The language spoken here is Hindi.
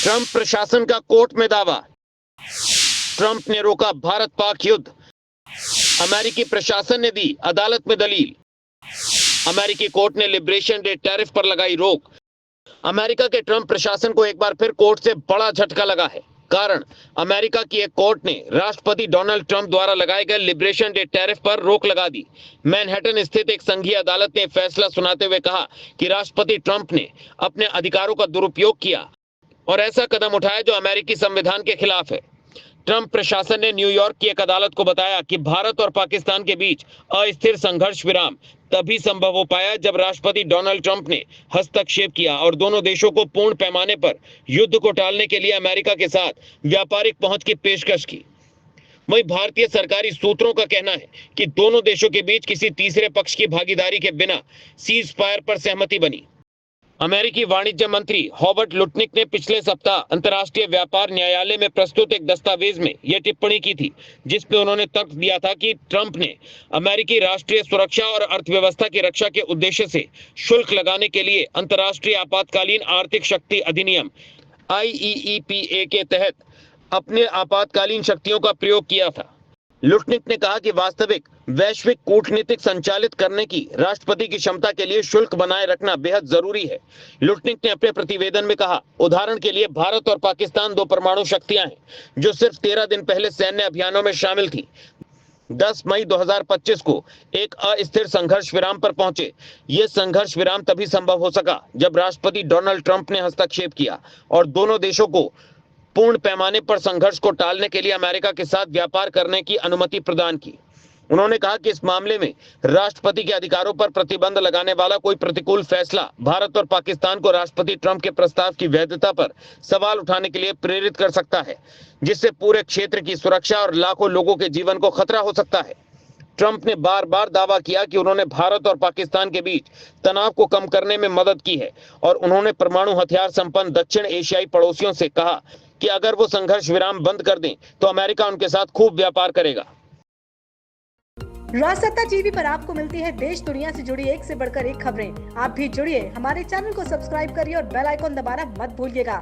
ट्रंप प्रशासन का कोर्ट में दावा। ट्रंप ने रोका भारत पाक युद्ध। अमेरिकी प्रशासन ने दी अदालत में दलील। अमेरिकी कोर्ट ने लिबरेशन डे टैरिफ पर लगाई रोक। अमेरिका के ट्रंप प्रशासन को एक बार फिर कोर्ट से बड़ा झटका लगा है। कारण, अमेरिका की एक कोर्ट ने राष्ट्रपति डोनाल्ड ट्रंप द्वारा लगाए गए लिबरेशन डे टैरिफ पर रोक लगा दी। मैनहट्टन स्थित एक संघीय अदालत ने फैसला सुनाते हुए कहा कि राष्ट्रपति ट्रंप ने अपने अधिकारों का दुरुपयोग किया और ऐसा कदम उठाया जो अमेरिकी संविधान के खिलाफ है। ट्रंप प्रशासन ने न्यूयॉर्क की एक अदालत को बताया कि भारत और पाकिस्तान के बीच अस्थिर संघर्ष विराम तभी संभव हो पाया जब राष्ट्रपति डोनाल्ड ट्रंप ने हस्तक्षेप किया और दोनों देशों को पूर्ण पैमाने पर युद्ध को टालने के लिए अमेरिका के साथ व्यापारिक पहुंच की पेशकश की। वहीं भारतीय सरकारी सूत्रों का कहना है कि दोनों देशों के बीच किसी तीसरे पक्ष की भागीदारी के बिना सीज फायर पर सहमति बनी। अमेरिकी वाणिज्य मंत्री हॉवर्ड लुटनिक ने पिछले सप्ताह अंतर्राष्ट्रीय व्यापार न्यायालय में प्रस्तुत एक दस्तावेज में यह टिप्पणी की थी, जिसमें उन्होंने तर्क दिया था कि ट्रंप ने अमेरिकी राष्ट्रीय सुरक्षा और अर्थव्यवस्था की रक्षा के उद्देश्य से शुल्क लगाने के लिए अंतर्राष्ट्रीय आपातकालीन आर्थिक शक्ति अधिनियम IEEPA के तहत अपने आपातकालीन शक्तियों का प्रयोग किया था। लुटनिक ने कहा कि वास्तविक वैश्विक कूटनीतिक संचालित करने की राष्ट्रपति की क्षमता के लिए शुल्क बनाए रखना बेहद जरूरी है। लुटनिक ने अपने प्रतिवेदन में कहा, उदाहरण के लिए भारत और पाकिस्तान दो परमाणु शक्तियां हैं जो सिर्फ 13 दिन पहले सैन्य अभियानों में शामिल थी। 10 मई 2025 को एक अस्थिर संघर्ष विराम पर पहुंचे। यह संघर्ष विराम तभी संभव हो सका जब राष्ट्रपति डोनाल्ड ट्रंप ने हस्तक्षेप किया और दोनों देशों को पूर्ण पैमाने पर संघर्ष को टालने के लिए अमेरिका के साथ व्यापार करने की अनुमति प्रदान की। उन्होंने कहा कि इस मामले में राष्ट्रपति के अधिकारों पर प्रतिबंध लगाने वाला कोई प्रतिकूल फैसला भारत और पाकिस्तान को राष्ट्रपति ट्रंप के प्रस्ताव की वैधता पर सवाल उठाने के लिए प्रेरित कर सकता है, जिससे पूरे क्षेत्र की सुरक्षा और लाखों लोगों के जीवन को खतरा हो सकता है। ट्रंप ने बार बार दावा किया कि उन्होंने भारत और पाकिस्तान के बीच तनाव को कम करने में मदद की है और उन्होंने परमाणु हथियार संपन्न दक्षिण एशियाई पड़ोसियों से कहा कि अगर वो संघर्ष विराम बंद कर दें तो अमेरिका उनके साथ खूब व्यापार करेगा। राजसत्ता टीवी पर आपको मिलती है देश दुनिया से जुड़ी एक से बढ़कर एक खबरें। आप भी जुड़िए, हमारे चैनल को सब्सक्राइब करिए और बेल आइकॉन दबाना मत भूलिएगा